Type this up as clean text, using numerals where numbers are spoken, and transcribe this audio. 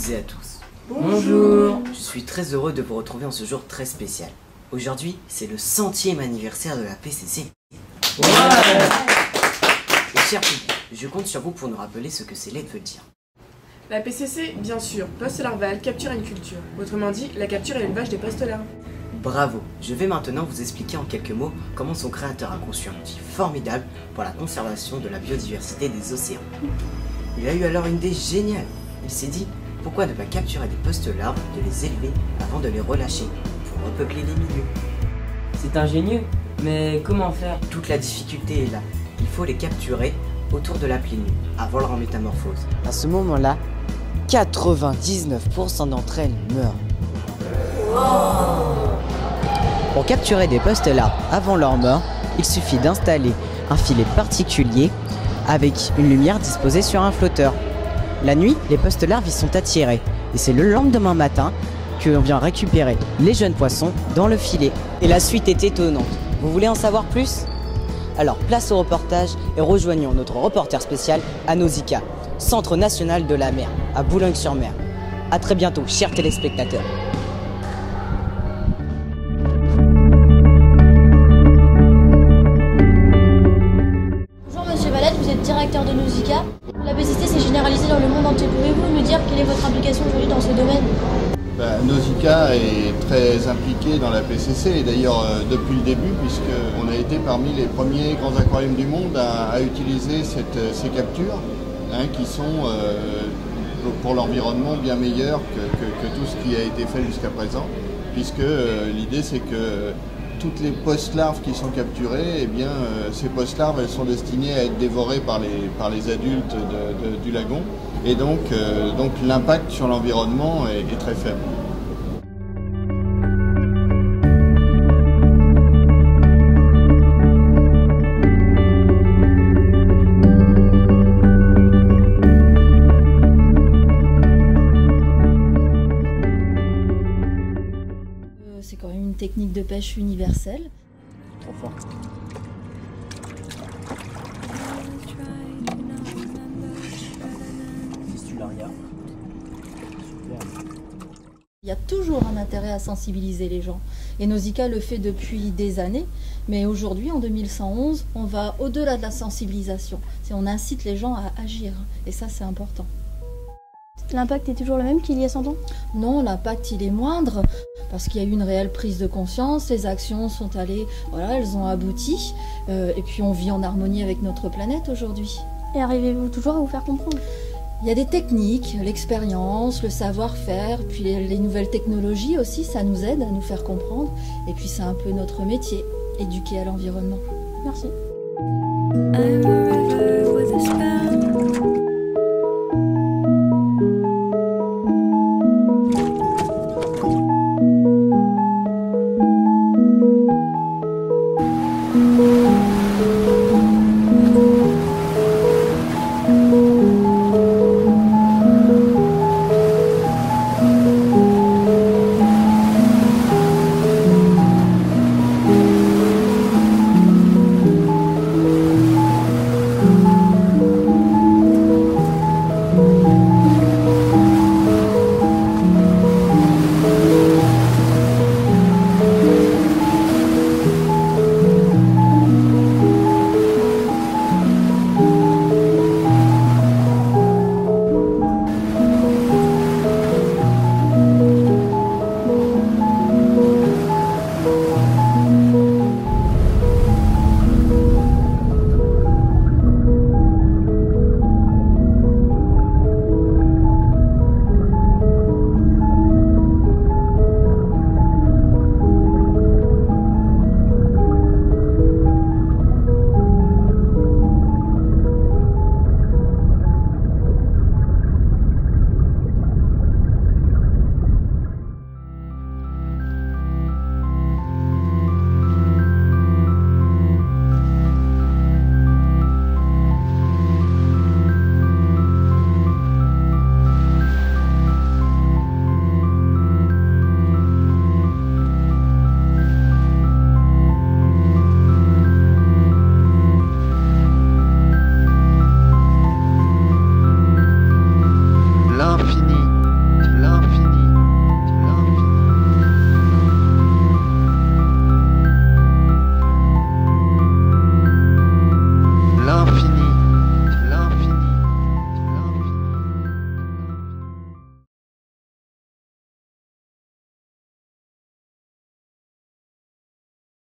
toutes et à tous. Bonjour. Je suis très heureux de vous retrouver en ce jour très spécial. Aujourd'hui, c'est le 100e anniversaire de la PCC. Ouais. Et chers publics, je compte sur vous pour nous rappeler ce que ces lettres veulent dire. La PCC, bien sûr, poste larval, capture et culture. Autrement dit, la capture et l'élevage des postes larves. Bravo. Je vais maintenant vous expliquer en quelques mots comment son créateur a conçu un outil formidable pour la conservation de la biodiversité des océans. Il a eu alors une idée géniale. Il s'est dit, pourquoi ne pas capturer des postes larves, de les élever avant de les relâcher pour repeupler les milieux. C'est ingénieux, mais comment faire? Toute la difficulté est là. Il faut les capturer autour de la pleine lune, avant leur métamorphose. À ce moment-là, 99% d'entre elles meurent. Pour capturer des postes larves avant leur mort, il suffit d'installer un filet particulier avec une lumière disposée sur un flotteur. La nuit, les postes larves y sont attirés et c'est le lendemain matin qu'on vient récupérer les jeunes poissons dans le filet. Et la suite est étonnante. Vous voulez en savoir plus? Alors place au reportage et rejoignons notre reporter spécial à Nausicaa, Centre national de la mer, à Boulogne-sur-Mer. A très bientôt, chers téléspectateurs. Bonjour Monsieur Valette, vous êtes directeur de Nausicaa. La PCC s'est généralisée dans le monde entier. Pouvez-vous nous dire quelle est votre implication aujourd'hui dans ce domaine? Nausicaa est très impliqué dans la PCC et d'ailleurs depuis le début, puisqu'on a été parmi les premiers grands aquariums du monde à utiliser ces captures qui sont pour l'environnement bien meilleures que tout ce qui a été fait jusqu'à présent, puisque l'idée c'est que toutes les post-larves qui sont capturées, eh bien, ces post-larves elles sont destinées à être dévorées par les adultes du lagon. Et donc l'impact sur l'environnement est très faible. C'est quand même une technique de pêche universelle. Trop fort. Il y a toujours un intérêt à sensibiliser les gens. Et Nausicaa le fait depuis des années. Mais aujourd'hui, en 2111, on va au-delà de la sensibilisation. On incite les gens à agir. Et ça, c'est important. L'impact est toujours le même qu'il y a 100 ans? Non, l'impact, il est moindre. Parce qu'il y a eu une réelle prise de conscience. Les actions sont allées, voilà, elles ont abouti. Et puis on vit en harmonie avec notre planète aujourd'hui. Et arrivez-vous toujours à vous faire comprendre? Il y a des techniques, l'expérience, le savoir-faire, puis les nouvelles technologies aussi, ça nous aide à nous faire comprendre. Et puis c'est un peu notre métier, éduquer à l'environnement. Merci. I'm a river.